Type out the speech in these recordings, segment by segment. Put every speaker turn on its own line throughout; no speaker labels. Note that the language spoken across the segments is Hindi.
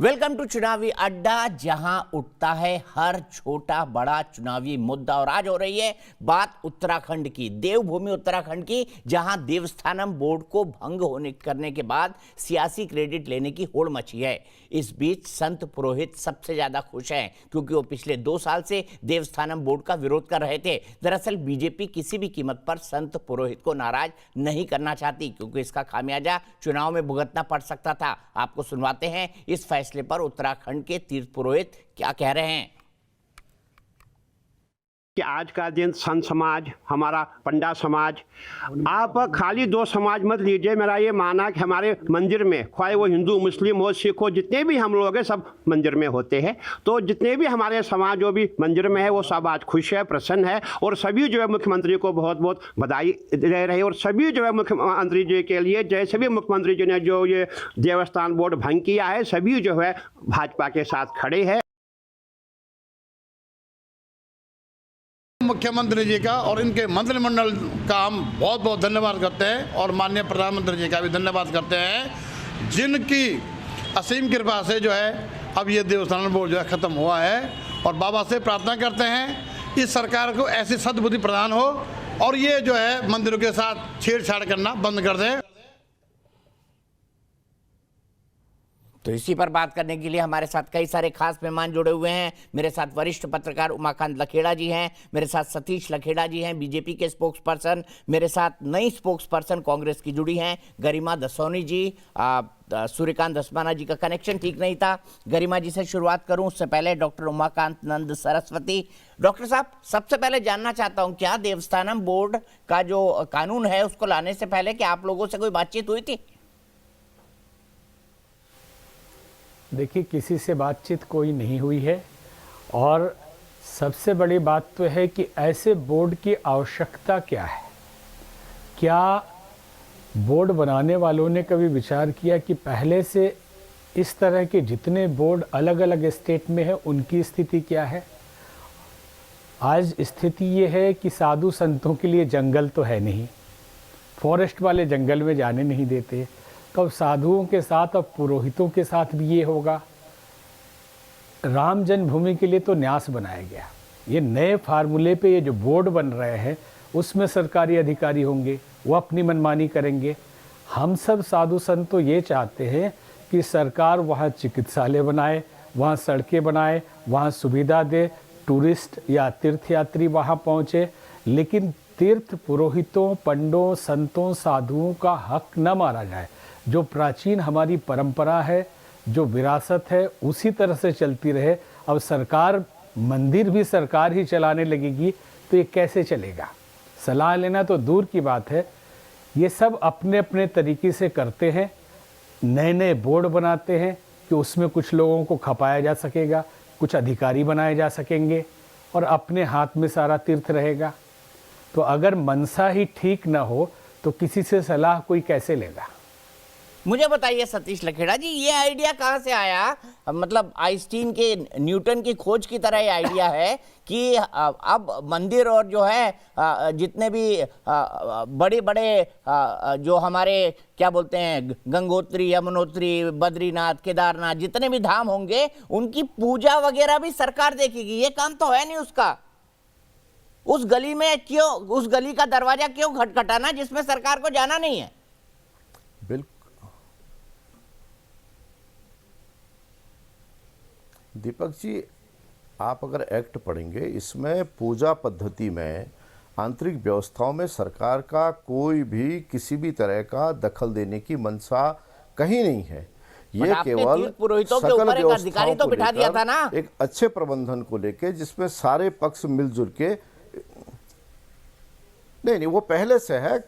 वेलकम टू चुनावी अड्डा, जहां उठता है हर छोटा बड़ा चुनावी मुद्दा। और आज हो रही है बात उत्तराखंड की, देवभूमि उत्तराखंड की, जहां देवस्थानम बोर्ड को भंग होने करने के बाद सियासी क्रेडिट लेने की होड़ मची है। इस बीच संत पुरोहित सबसे ज्यादा खुश हैं, क्योंकि वो पिछले 2 साल से देवस्थानम बोर्ड का विरोध कर रहे थे। दरअसल बीजेपी किसी भी कीमत पर संत पुरोहित को नाराज नहीं करना चाहती, क्योंकि इसका खामियाजा चुनाव में भुगतना पड़ सकता था। आपको सुनवाते हैं इस फैसले पर उत्तराखंड के तीर्थ पुरोहित क्या कह रहे हैं।
कि आज का दिन संत समाज, हमारा पंडा समाज, आप खाली 2 समाज मत लीजिए। मेरा ये मानना कि हमारे मंदिर में, चाहे वो हिंदू मुस्लिम हो सिख हो, जितने भी हम लोग हैं सब मंदिर में होते हैं। तो जितने भी हमारे समाज जो भी मंदिर में है वो सब आज खुश है, प्रसन्न है। और सभी जो है मुख्यमंत्री को बहुत बहुत बधाई दे रहे हैं। और सभी जो है मुख्यमंत्री जी के लिए, जैसे भी मुख्यमंत्री जी ने जो ये देवस्थान बोर्ड भंग किया है, सभी जो है भाजपा के साथ खड़े हैं।
मुख्यमंत्री जी का और इनके मंत्रिमंडल का हम बहुत बहुत धन्यवाद करते हैं, और माननीय प्रधानमंत्री जी का भी धन्यवाद करते हैं, जिनकी असीम कृपा से जो है अब ये देवस्थान बोर्ड जो है ख़त्म हुआ है। और बाबा से प्रार्थना करते हैं इस सरकार को ऐसी सद्बुद्धि प्रदान हो और ये जो है मंदिरों के साथ छेड़छाड़ करना बंद कर दें।
तो इसी पर बात करने के लिए हमारे साथ कई सारे खास मेहमान जुड़े हुए हैं। मेरे साथ वरिष्ठ पत्रकार उमाकांत लखेड़ा जी हैं, मेरे साथ सतीश लखेड़ा जी हैं, बीजेपी के स्पोक्स पर्सन, मेरे साथ नई स्पोक्स पर्सन कांग्रेस की जुड़ी हैं गरिमा दसौनी जी। सूर्यकांत दसमाना जी का कनेक्शन ठीक नहीं था। गरिमा जी से शुरुआत करूं, उससे पहले डॉक्टर उमाकांत नंद सरस्वती। डॉक्टर साहब, सबसे पहले जानना चाहता हूं, क्या देवस्थानम बोर्ड का जो कानून है उसको लाने से पहले क्या आप लोगों से कोई बातचीत हुई थी?
देखिए, किसी से बातचीत कोई नहीं हुई है। और सबसे बड़ी बात तो है कि ऐसे बोर्ड की आवश्यकता क्या है। क्या बोर्ड बनाने वालों ने कभी विचार किया कि पहले से इस तरह के जितने बोर्ड अलग अलग स्टेट में है उनकी स्थिति क्या है। आज स्थिति ये है कि साधु संतों के लिए जंगल तो है नहीं, फॉरेस्ट वाले जंगल में जाने नहीं देते। तो अब साधुओं के साथ, अब पुरोहितों के साथ भी ये होगा। राम जन्मभूमि के लिए तो न्यास बनाया गया। ये नए फार्मूले पे ये जो बोर्ड बन रहे हैं उसमें सरकारी अधिकारी होंगे, वो अपनी मनमानी करेंगे। हम सब साधु संत तो ये चाहते हैं कि सरकार वहाँ चिकित्सालय बनाए, वहाँ सड़कें बनाए, वहाँ सुविधा दे, टूरिस्ट या तीर्थयात्री वहाँ पहुँचे। लेकिन तीर्थ पुरोहितों, पंडों, संतों, साधुओं का हक न मारा जाए। जो प्राचीन हमारी परंपरा है, जो विरासत है, उसी तरह से चलती रहे। अब सरकार, मंदिर भी सरकार ही चलाने लगेगी तो ये कैसे चलेगा। सलाह लेना तो दूर की बात है। ये सब अपने अपने तरीके से करते हैं, नए नए बोर्ड बनाते हैं कि उसमें कुछ लोगों को खपाया जा सकेगा, कुछ अधिकारी बनाए जा सकेंगे और अपने हाथ में सारा तीर्थ रहेगा। तो अगर मनसा ही ठीक ना हो तो किसी से सलाह कोई कैसे लेगा।
मुझे बताइए सतीश लखेड़ा जी, ये आइडिया कहाँ से आया? मतलब आइंस्टीन के, न्यूटन की खोज की तरह ये आइडिया है कि अब मंदिर और जो है जितने भी बड़े बड़े जो हमारे क्या बोलते हैं, गंगोत्री, यमुनोत्री, बद्रीनाथ, केदारनाथ, जितने भी धाम होंगे उनकी पूजा वगैरह भी सरकार देखेगी। ये काम तो है नहीं उसका। उस गली में क्यों, उस गली का दरवाजा क्यों खटखटाना जिसमें सरकार को जाना नहीं है?
बिल्कुल। दीपक जी, आप अगर एक्ट पढ़ेंगे, इसमें पूजा पद्धति में, आंतरिक व्यवस्थाओं में सरकार का कोई भी किसी भी तरह का दखल देने की मंशा कहीं नहीं है। ये केवल
पुरोहितों के ऊपर एक अधिकारी तो बिठा दिया था ना,
एक अच्छे प्रबंधन को लेके, जिसमें सारे पक्ष मिलजुल के। नहीं, वो पहले से है।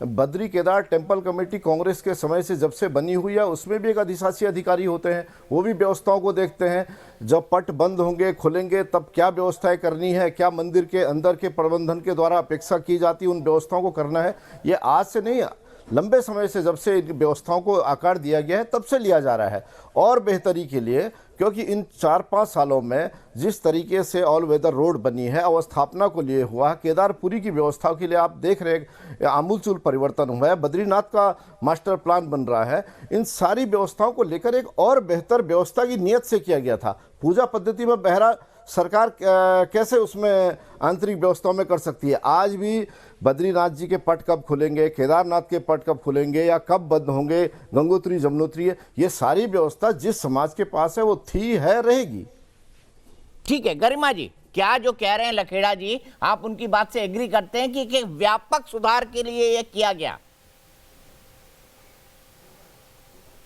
बद्री केदार टेम्पल कमेटी कांग्रेस के समय से जब से बनी हुई है, उसमें भी एक अधिशासी अधिकारी होते हैं, वो भी व्यवस्थाओं को देखते हैं। जब पट बंद होंगे, खुलेंगे, तब क्या व्यवस्थाएं करनी है, क्या मंदिर के अंदर के प्रबंधन के द्वारा अपेक्षा की जाती है, उन व्यवस्थाओं को करना है। ये आज से नहीं, लंबे समय से जब से इन व्यवस्थाओं को आकार दिया गया है तब से लिया जा रहा है और बेहतरी के लिए, क्योंकि इन 4-5 सालों में जिस तरीके से ऑल वेदर रोड बनी है, अवस्थापना को लिए हुआ है, केदारपुरी की व्यवस्थाओं के लिए आप देख रहे हैं आमूलचूल परिवर्तन हुआ है, बद्रीनाथ का मास्टर प्लान बन रहा है, इन सारी व्यवस्थाओं को लेकर एक और बेहतर व्यवस्था की नीयत से किया गया था। पूजा पद्धति में बहरा सरकार कैसे उसमें आंतरिक व्यवस्थाओं में कर सकती है? आज भी बद्रीनाथ जी के पट कब खुलेंगे, केदारनाथ के पट कब खुलेंगे या कब बंद होंगे, गंगोत्री जमुनोत्री, ये सारी व्यवस्था जिस समाज के पास है वो थी, है, रहेगी।
ठीक है गरिमा जी, क्या जो कह रहे हैं लखेड़ा जी, आप उनकी बात से एग्री करते हैं कि एक व्यापक सुधार के लिए यह किया गया?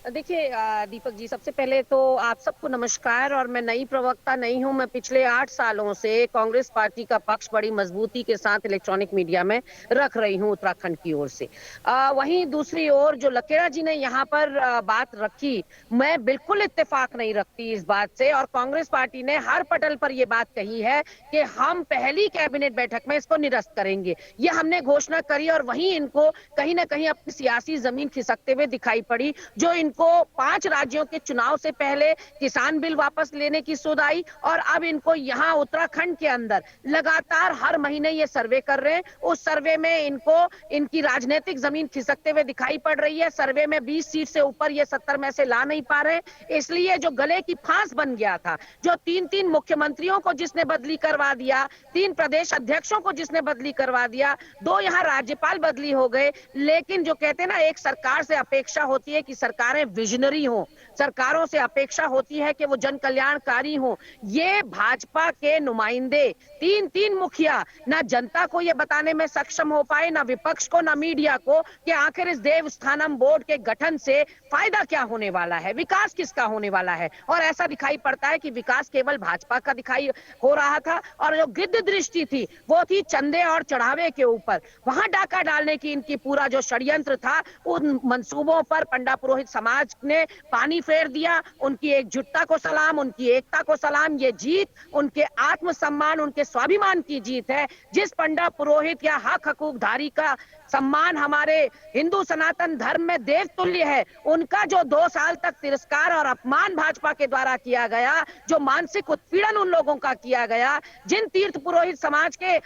देखिए दीपक जी, सबसे पहले तो आप सबको नमस्कार। और मैं नई प्रवक्ता नहीं हूं, मैं पिछले 8 सालों से कांग्रेस पार्टी का पक्ष बड़ी मजबूती के साथ इलेक्ट्रॉनिक मीडिया में रख रही हूं उत्तराखंड की ओर से। वहीं दूसरी ओर जो लखेड़ा जी ने यहाँ पर बात रखी, मैं बिल्कुल इत्तेफाक नहीं रखती इस बात से। और कांग्रेस पार्टी ने हर पटल पर यह बात कही है कि हम पहली कैबिनेट बैठक में इसको निरस्त करेंगे, ये हमने घोषणा करी। और वहीं इनको कहीं ना कहीं अपनी सियासी जमीन खिसकते हुए दिखाई पड़ी। जो इनको 5 राज्यों के चुनाव से पहले किसान बिल वापस लेने की सोच आई, और अब इनको यहाँ उत्तराखंड के अंदर लगातार हर महीने ये सर्वे कर रहे हैं। उस सर्वे में इनको इनकी राजनीतिक जमीन खिसकते हुए दिखाई पड़ रही है। सर्वे में 20 सीट से ऊपर ये 70 में से ला नहीं पा रहे। इसलिए जो गले की फांस बन गया था, जो 3-3 मुख्यमंत्रियों को जिसने बदली करवा दिया, 3 प्रदेश अध्यक्षों को जिसने बदली करवा दिया, 2 यहाँ राज्यपाल बदली हो गए। लेकिन जो कहते हैं ना, एक सरकार से अपेक्षा होती है कि सरकारें विजनरी हो, सरकारों से अपेक्षा होती है कि वो जन कल्याणकारी हो। ये भाजपा के नुमाइंदे 3-3 मुखिया ना जनता को ये बताने में सक्षम हो पाए, ना विपक्ष को, ना मीडिया को, कि आखिर इस देवस्थानम बोर्ड के गठन से फायदा क्या होने वाला है, विकास किसका होने वाला है। और ऐसा दिखाई पड़ता है कि विकास केवल भाजपा का दिखाई हो रहा था, और जो गिद्ध दृष्टि थी वो थी चंदे और चढ़ावे के ऊपर। वहां डाका डालने की इनकी पूरा जो षड्यंत्र था, उन मंसूबों पर पंडा पुरोहित समाज ने पानी फेर दिया। उनकी एकजुटता को सलाम, उनकी एकता को सलाम। ये जीत उनके आत्मसम्मान, उनके स्वाभिमान की जीत है। जिस पंडा पुरोहित या हक हकूकधारी का सम्मान हमारे हिंदू सनातन धर्म में देव तुल्य है, उनका जो 2 साल तक तिरस्कार और अपमान भाजपा के द्वारा किया गया, जो मानसिक उत्पीड़न उन लोगों का किया गया, जिन तीर्थ पुरोहित समाज के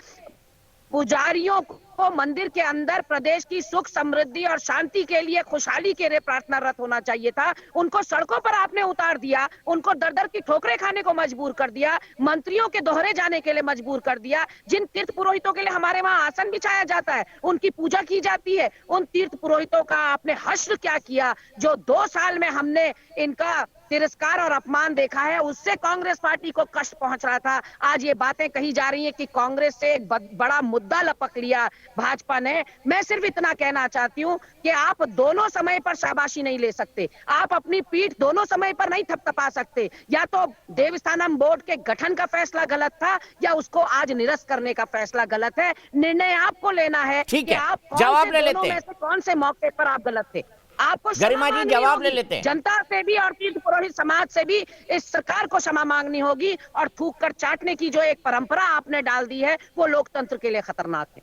पुजारियों को मंदिर के अंदर प्रदेश की सुख समृद्धि और शांति के लिए, खुशहाली के लिए प्रार्थनारत होना चाहिए था, उनको सड़कों पर आपने उतार दिया, उनको दर-दर की ठोकरें खाने को मजबूर कर दिया, मंत्रियों के दोहरे जाने के लिए मजबूर कर दिया। जिन तीर्थ पुरोहितों के लिए हमारे वहां आसन बिछाया जाता है, उनकी पूजा की जाती है, उन तीर्थ पुरोहितों का आपने हश्र क्या किया? जो 2 साल में हमने इनका तिरस्कार और अपमान देखा है, उससे कांग्रेस पार्टी को कष्ट पहुंच रहा था। आज ये बातें कही जा रही है कि कांग्रेस से एक बड़ा मुद्दा लपक लिया भाजपा ने। मैं सिर्फ इतना कहना चाहती हूं कि आप दोनों समय पर शाबाशी नहीं ले सकते, आप अपनी पीठ दोनों समय पर नहीं थपथपा सकते। या तो देवस्थानम बोर्ड के गठन का फैसला गलत था, या उसको आज निरस्त करने का फैसला गलत है। निर्णय आपको लेना है।
ठीक है,
आप
जवाब ले लेते हैं।
कौन से मौके पर आप गलत थे? आपको
गरिमा जी जवाब ले लेते हैं।
जनता से भी और तीर्थ पुरोहित समाज से भी इस सरकार को क्षमा मांगनी होगी। और थूक कर चाटने की जो एक परंपरा आपने डाल दी है, वो लोकतंत्र के लिए खतरनाक है।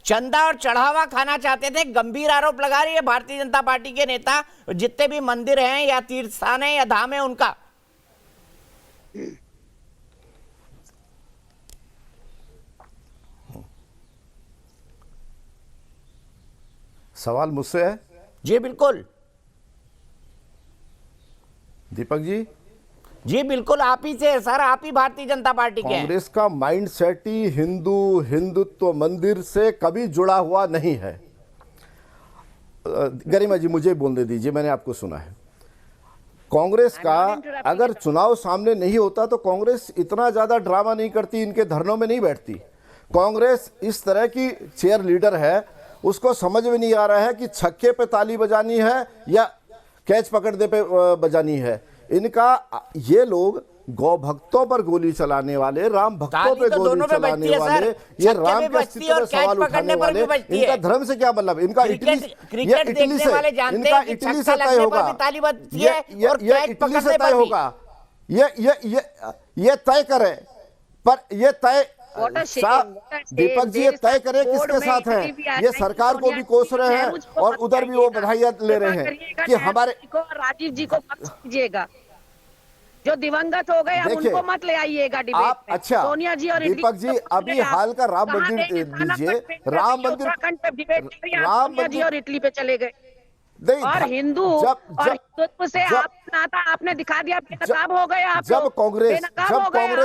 चंदा और चढ़ावा खाना चाहते थे, गंभीर आरोप लगा रही है भारतीय जनता पार्टी के नेता। जितने भी मंदिर हैं या तीर्थ स्थान है या धाम है, उनका
सवाल मुझसे है?
जी बिल्कुल
दीपक जी,
जी बिल्कुल आप ही से सर, आप ही भारतीय जनता पार्टी के हैं।
कांग्रेस का माइंड सेट ही हिंदुत्व मंदिर से कभी जुड़ा हुआ नहीं है। गरिमा जी मुझे बोलने दीजिए, मैंने आपको सुना है। कांग्रेस का अगर चुनाव सामने नहीं होता तो कांग्रेस इतना ज़्यादा ड्रामा नहीं करती, इनके धरनों में नहीं बैठती। कांग्रेस इस तरह की चेयर लीडर है, उसको समझ में नहीं आ रहा है कि छक्के पे ताली बजानी है या कैच पकड़ने पे बजानी है। इनका ये लोग गौ भक्तों पर गोली चलाने वाले, राम भक्तों पे गोली चलाने वाले, ये राम के अस्तित्व पर सवाल उठाने वाले, इनका धर्म से क्या मतलब? इनका इटली से तय होगा, ये इटली से तय होगा, ये तय करे, पर ये तय साहब दीपक जी ये तय करें किसके साथ हैं, ये सरकार को भी कोस रहे हैं और उधर भी वो बधाइयां ले रहे हैं कि हमारे
राजीव जी को पक्ष कीजिएगा, जो दिवंगत हो गए, अब
देखिए,
उनको मत ले आइएगा डिबेट
आप
में।
अच्छा
सोनिया जी और
दीपक जी अभी हाल का राम मंदिर लीजिए, राम मंदिर,
उत्तराखंड पे डिबेट
राम
सोनिया जी
मंदिर
और इटली पे चले गए
नहीं,
और हिंदू और हिंदुत्व से आप नाता आपने दिखा दिया, बेनकाब हो गए आप।
जब कांग्रेस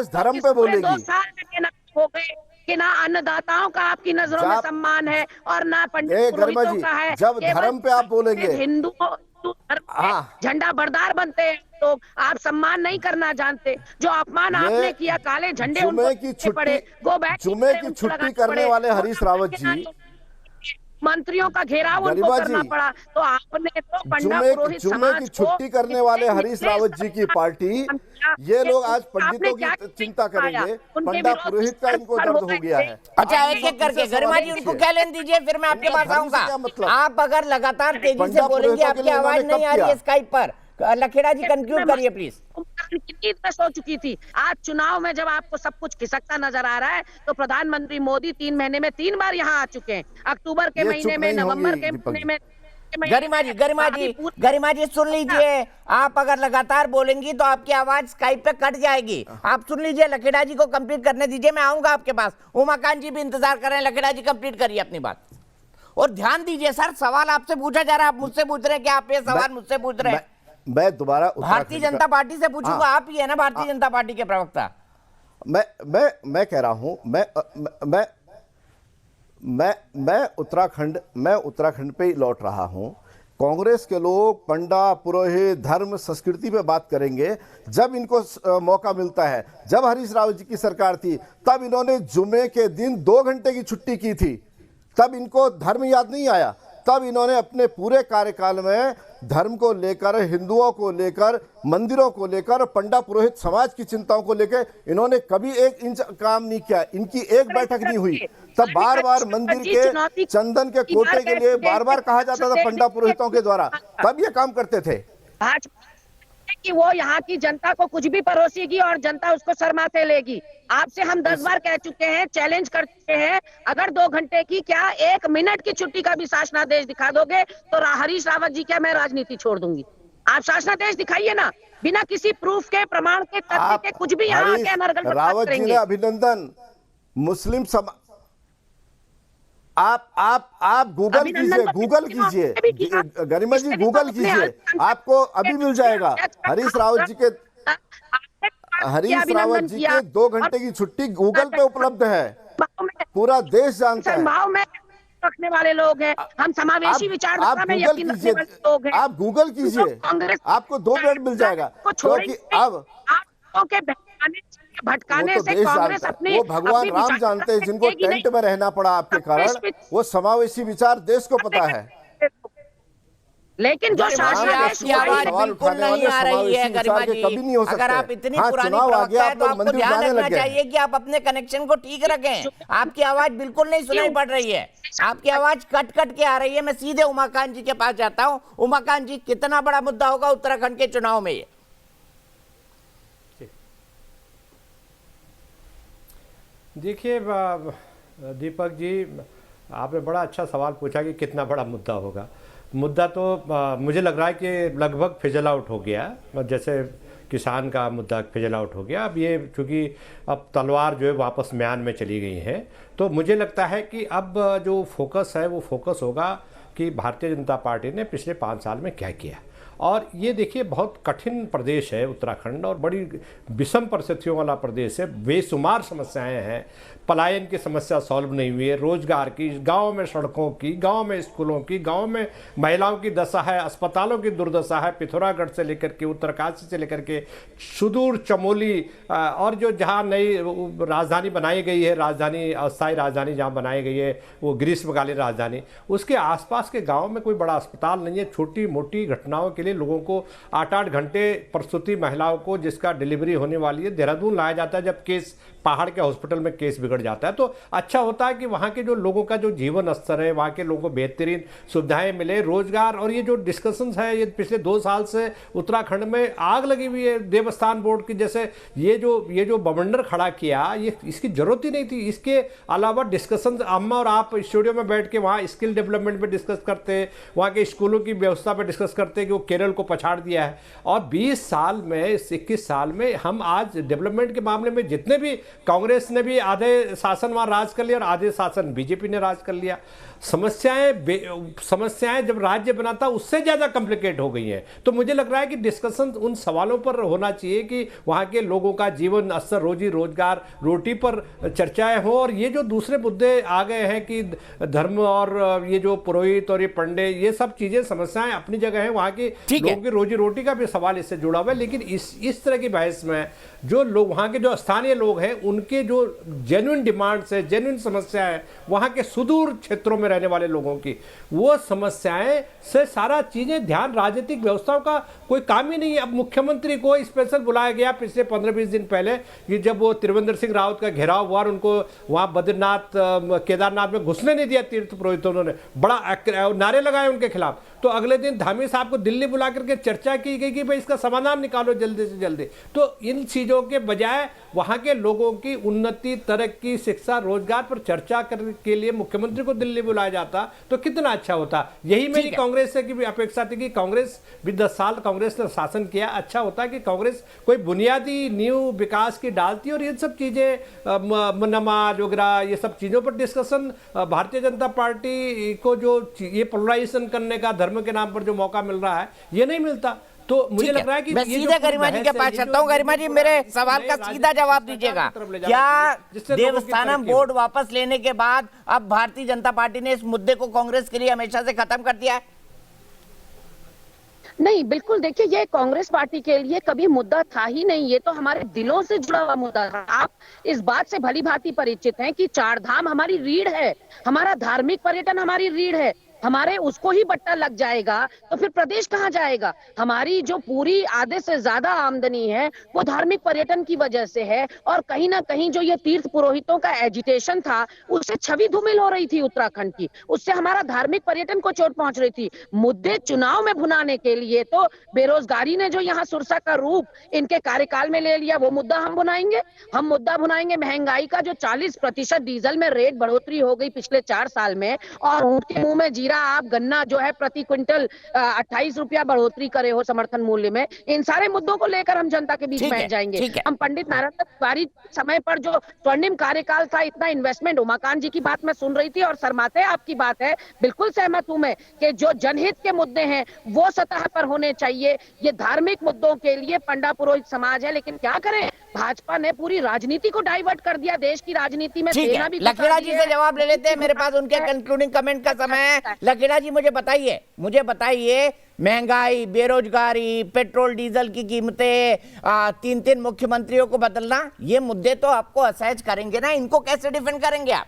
धर्म पे बोलेगी,
2 साल में बेनकाब हो गए कि ना अन्नदाताओं का आपकी नजरों में सम्मान है और ना पंडित पुरोहितों का है।
जब धर्म पे आप बोलेंगे,
हिंदू झंडा बरदार बनते हैं लोग, आप सम्मान नहीं करना जानते। जो अपमान आपने किया, काले झंडे
जुमे की छुट्टी करने वाले हरीश रावत जी,
मंत्रियों का घेराव उनको करना पड़ा, तो आपने तो पंडा पुरोहित
जुमे की छुट्टी करने वाले हरीश रावत जी की पार्टी, ये लोग आज पंडितों की चिंता करेंगे, पंडा पुरोहित का इनको दर्द हो गया है।
अच्छा, एक एक करके गरिमा जी उनको क्या लेने दीजिए, फिर मैं आपके पास आऊंगा। आप अगर लगातार तेजी से बोलेंगे, आपकी आवाज नहीं आ रही है स्काइप पर। लखेड़ा जी कंक्लूड करिए प्लीज।
हो चुकी थी, आज चुनाव में जब आपको सब कुछ खिसकता नजर आ रहा है, तो प्रधानमंत्री मोदी 3 महीने में 3 बार यहाँ आ चुके हैं, अक्टूबर के महीने में, नवंबर के महीने में।
गरिमा जी सुन लीजिए, आप अगर लगातार बोलेंगी तो आपकी आवाज स्काइप पे कट जाएगी। आप सुन लीजिए, लखेड़ा जी को कंप्लीट करने दीजिए, मैं आऊंगा आपके पास। उमाकांत जी भी इंतजार कर रहे हैं, लखेड़ा जी कंप्लीट करिए अपनी बात। और ध्यान दीजिए सर, सवाल आपसे पूछा जा रहा है, आप मुझसे पूछ रहे हैं कि आप ये सवाल मुझसे पूछ रहे हैं।
मैं दोबारा
भारतीय जनता पार्टी से पूछूंगा, आप ही है ना भारतीय जनता पार्टी के प्रवक्ता।
मैं कह रहा हूं, मैं उत्तराखंड पे ही लौट रहा हूं। कांग्रेस के लोग पंडा पुरोहित धर्म संस्कृति पे बात करेंगे जब इनको मौका मिलता है। जब हरीश रावत जी की सरकार थी तब इन्होंने जुमे के दिन 2 घंटे की छुट्टी की थी, तब इनको धर्म याद नहीं आया। तब इन्होंने अपने पूरे कार्यकाल में धर्म को लेकर, हिंदुओं को लेकर, मंदिरों को लेकर, पंडा पुरोहित समाज की चिंताओं को लेकर इन्होंने कभी 1 इंच काम नहीं किया। इनकी एक बैठक नहीं हुई। तब बार बार मंदिर के चंदन के कोटे के लिए बार बार कहा जाता था पंडा पुरोहितों के द्वारा, तब ये काम करते थे।
कि वो यहाँ की जनता को कुछ भी परोसेगी और जनता उसको शर्माते लेगी। आपसे हम 10 बार कह चुके हैं, चैलेंज कर चुके हैं, अगर 2 घंटे की क्या 1 मिनट की छुट्टी का भी शासनादेश दिखा दोगे तो हरीश रावत जी क्या मैं राजनीति छोड़ दूंगी। आप शासनादेश दिखाइए ना, बिना किसी प्रूफ के, प्रमाण के, तथ्य के, कुछ भी यहाँ के अनर्गल
रावत जी ने अभिनंदन मुस्लिम आप गूगल कीजिए गरिमा जी, गूगल कीजिए, आपको अभी मिल जाएगा। हरीश रावत जी के 2 घंटे की छुट्टी गूगल पे उपलब्ध है, पूरा देश जानता है।
भाव में रखने वाले लोग हैं, हम समावेशी विचारधारा में यकीन रखने वाले लोग हैं।
आप गूगल कीजिए, आपको 2 मिनट मिल जाएगा, क्योंकि अब
भटकाने से कांग्रेस अपने,
वो भगवान राम जानते हैं, जिनको टेंट में रहना पड़ा आपके कारण, वो समावेशी विचार देश को पता है।
लेकिन जो
शासनादेश की आवाज बिल्कुल नहीं आ रही है गरिमा जी, अगर आप इतनी पुरानी प्रवक्ता है तो आपको ध्यान रखना चाहिए कि आप अपने कनेक्शन को ठीक रखें। आपकी आवाज बिल्कुल नहीं सुनाई पड़ रही है, आपकी आवाज कट कट के आ रही है। मैं सीधे उमाकांत जी के पास जाता हूं। उमाकांत जी, कितना बड़ा मुद्दा होगा उत्तराखंड के चुनाव में ये?
देखिए दीपक जी, आपने बड़ा अच्छा सवाल पूछा कि कितना बड़ा मुद्दा होगा। मुद्दा तो मुझे लग रहा है कि लगभग फिजल आउट हो गया, जैसे किसान का मुद्दा फिजल आउट हो गया। अब ये चूँकि अब तलवार जो है वापस म्यान में चली गई है, तो मुझे लगता है कि अब जो फोकस है वो फोकस होगा कि भारतीय जनता पार्टी ने पिछले 5 साल में क्या किया। और ये देखिए, बहुत कठिन प्रदेश है उत्तराखंड, और बड़ी विषम परिस्थितियों वाला प्रदेश है, बेशुमार समस्याएं हैं। पलायन की समस्या सॉल्व नहीं हुई है, रोजगार की, गांव में सड़कों की, गांव में स्कूलों की, गांव में महिलाओं की दशा है, अस्पतालों की दुर्दशा है, पिथौरागढ़ से लेकर के उत्तरकाशी से लेकर के सुदूर चमोली, और जो जहाँ नई राजधानी बनाई गई है, राजधानी अस्थायी राजधानी जहाँ बनाई गई है वो ग्रीष्मकालीन राजधानी, उसके आसपास के गाँव में कोई बड़ा अस्पताल नहीं है। छोटी मोटी घटनाओं के लिए
लिए लोगों को 8-8 घंटे प्रसूति महिलाओं को जिसका डिलीवरी होने वाली है देहरादून लाया जाता है, जब केस पहाड़ के हॉस्पिटल में केस बिगड़ जाता है। तो अच्छा होता है कि वहाँ के जो लोगों का जो जीवन स्तर है, वहाँ के लोगों को बेहतरीन सुविधाएं मिले, रोजगार। और ये जो डिस्कशंस है, ये पिछले 2 साल से उत्तराखंड में आग लगी हुई है देवस्थान बोर्ड की। जैसे ये जो बवंडर खड़ा किया, ये इसकी जरूरत ही नहीं थी। इसके अलावा डिस्कशंस हम और आप स्टूडियो में बैठ के वहाँ स्किल डेवलपमेंट पे डिस्कस करते, वहाँ के स्कूलों की व्यवस्था पे डिस्कस करते कि वो केरल को पछाड़ दिया है। और 20 साल में, 21 साल में हम आज डेवलपमेंट के मामले में जितने भी, कांग्रेस ने भी आधे शासन वहां राज कर लिया और आधे शासन बीजेपी ने राज कर लिया। समस्याएं जब राज्य बना था उससे ज्यादा कॉम्प्लिकेट हो गई हैं। तो मुझे लग रहा है कि डिस्कशन उन सवालों पर होना चाहिए कि वहां के लोगों का जीवन स्तर, रोजी रोजगार, रोटी पर चर्चाएं हो। और ये जो दूसरे मुद्दे आ गए हैं कि धर्म और ये जो पुरोहित और ये पंडे, ये सब चीजें, समस्याएं अपनी जगह है, वहां के लोगों की रोजी रोटी का भी सवाल इससे जुड़ा हुआ है। लेकिन इस तरह की बहस में जो लोग, वहां के जो स्थानीय लोग हैं, उनके जो जेन्युइन डिमांड्स है, जेन्युइन समस्याएं है, वहां के सुदूर क्षेत्रों में रहने वाले लोगों की, वो समस्याएं से सारा चीजें ध्यान, राजनीतिक व्यवस्थाओं का कोई काम ही नहीं है। अब मुख्यमंत्री को स्पेशल बुलाया गया पिछले 15-20 दिन पहले कि जब वो त्रिवेंद्र सिंह रावत का घेराव हुआ और उनको वहां बद्रीनाथ केदारनाथ में घुसने नहीं दिया तीर्थ पुरोहितों ने, बड़ा नारे लगाए उनके खिलाफ। तो अगले दिन धामी साहब को दिल्ली बुला करके चर्चा की गई कि भाई इसका समाधान निकालो जल्दी से जल्दी। तो इन चीजों के बजाय वहां के लोगों की उन्नति, तरक्की, शिक्षा, रोजगार पर चर्चा करने के लिए मुख्यमंत्री को दिल्ली बुलाया जाता तो कितना अच्छा होता। यही मेरी कांग्रेस से की भी अपेक्षा थी कि कांग्रेस भी 10 साल कांग्रेस ने शासन किया, अच्छा होता कि कांग्रेस कोई बुनियादी नींव विकास की डालती और ये सब चीजें, नमाज वगैरह, ये सब चीजों पर डिस्कशन। भारतीय जनता पार्टी को जो ये पोलराइजेशन करने का धर्म के नाम पर जो मौका मिल रहा है, ये नहीं मिलता। तो मुझे लग रहा है कि
मैं सीधे गरिमा जी के पास चलता हूं। गरिमा जी, मेरे सवाल का सीधा जवाब दीजिएगा। क्या देवस्थानम बोर्ड वापस लेने के बाद अब भारतीय जनता पार्टी ने इस मुद्दे को कांग्रेस के लिए हमेशा से खत्म कर दिया है?
नहीं, बिल्कुल। देखिए, ये कांग्रेस पार्टी के लिए कभी मुद्दा था ही नहीं, ये तो हमारे दिलों से जुड़ा हुआ मुद्दा था। आप इस बात से भली भांति परिचित हैं कि 4 धाम हमारी रीढ़ है, हमारा धार्मिक पर्यटन हमारी रीढ़ है। हमारे उसको ही बट्टा लग जाएगा तो फिर प्रदेश कहाँ जाएगा? हमारी जो पूरी आधे से ज्यादा आमदनी है वो धार्मिक पर्यटन की वजह से है। और कहीं ना कहीं जो ये तीर्थ पुरोहितों का एजिटेशन था, उससे छवि धूमिल हो रही थी उत्तराखंड की, उससे हमारा धार्मिक पर्यटन को चोट पहुंच रही थी। मुद्दे चुनाव में भुनाने के लिए तो बेरोजगारी ने जो यहाँ सुरसा का रूप इनके कार्यकाल में ले लिया, वो मुद्दा हम भुनाएंगे। हम मुद्दा भुनाएंगे महंगाई का, जो 40% डीजल में रेट बढ़ोतरी हो गई पिछले 4 साल में, और उनके मुंह में जीरा आप गन्ना जो है प्रति क्विंटल 28 रुपया बढ़ोतरी करे हो समर्थन मूल्य में। इन सारे मुद्दों को लेकर हम जनता के बीच में जाएंगे। हम पंडित नारायण दत्त तिवारी समय पर जो स्वर्णिम कार्यकाल था, इतना इन्वेस्टमेंट, उमाकांत जी की बात मैं सुन रही थी और शर्माते आपकी बात है, बिल्कुल सहमत हूं मैं कि जो जनहित के मुद्दे हैं वो सतह पर होने चाहिए। ये धार्मिक मुद्दों के लिए पंडा पुरोहित समाज है, लेकिन क्या करें, भाजपा ने पूरी राजनीति को डाइवर्ट कर दिया। देश की राजनीति में देना भी।
लखेड़ा जी से जवाब ले लेते हैं, मेरे पास उनके कंक्लूडिंग कमेंट का समय है। लखेड़ा जी, मुझे बताइए महंगाई, बेरोजगारी, पेट्रोल डीजल की कीमतें, 3-3 मुख्यमंत्रियों को बदलना, ये मुद्दे तो आपको असहज करेंगे ना, इनको कैसे डिफेंड करेंगे आप?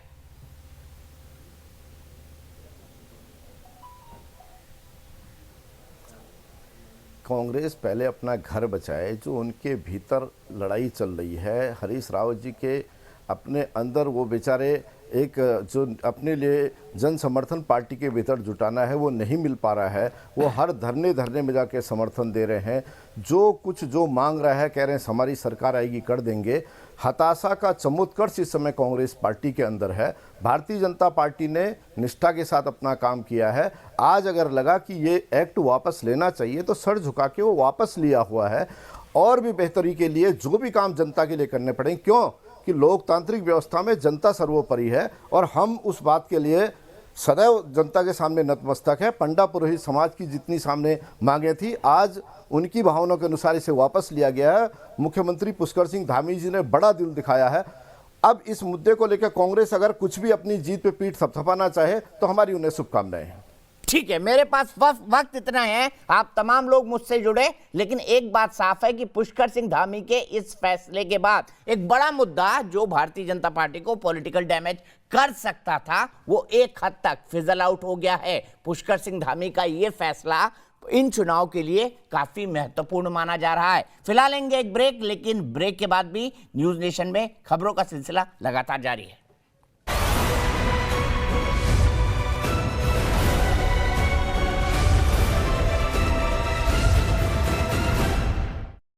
कांग्रेस पहले अपना घर बचाए। जो उनके भीतर लड़ाई चल रही है, हरीश रावत जी के अपने अंदर, वो बेचारे एक जो अपने लिए जन समर्थन पार्टी के भीतर जुटाना है वो नहीं मिल पा रहा है। वो हर धरने में जाके समर्थन दे रहे हैं। जो मांग रहा है, कह रहे हैं हमारी सरकार आएगी कर देंगे। हताशा का चमोत्कर्ष इस समय कांग्रेस पार्टी के अंदर है। भारतीय जनता पार्टी ने निष्ठा के साथ अपना काम किया है। आज अगर लगा कि ये एक्ट वापस लेना चाहिए तो सर झुका के वो वापस लिया हुआ है। और भी बेहतरी के लिए जो भी काम जनता के लिए करने पड़ेंगे, क्यों कि लोकतांत्रिक व्यवस्था में जनता सर्वोपरि है और हम उस बात के लिए सदैव जनता के सामने नतमस्तक है। पंडा पुरोहित समाज की जितनी सामने मांगे थी, आज उनकी भावनाओं के अनुसार इसे वापस लिया गया है। मुख्यमंत्री पुष्कर सिंह धामी जी ने बड़ा दिल दिखाया है। अब इस मुद्दे को लेकर कांग्रेस अगर कुछ भी अपनी जीत पे पीठ थपथपाना चाहे तो हमारी उन्हें शुभकामनाएं हैं।
ठीक है, मेरे पास वक्त इतना है, आप तमाम लोग मुझसे जुड़े, लेकिन एक बात साफ है कि पुष्कर सिंह धामी के इस फैसले के बाद एक बड़ा मुद्दा जो भारतीय जनता पार्टी को पॉलिटिकल डैमेज कर सकता था, वो एक हद तक फिजल आउट हो गया है। पुष्कर सिंह धामी का ये फैसला इन चुनाव के लिए काफी महत्वपूर्ण माना जा रहा है। फिलहाल लेंगे एक ब्रेक, लेकिन ब्रेक के बाद भी न्यूज नेशन में खबरों का सिलसिला लगातार जारी है।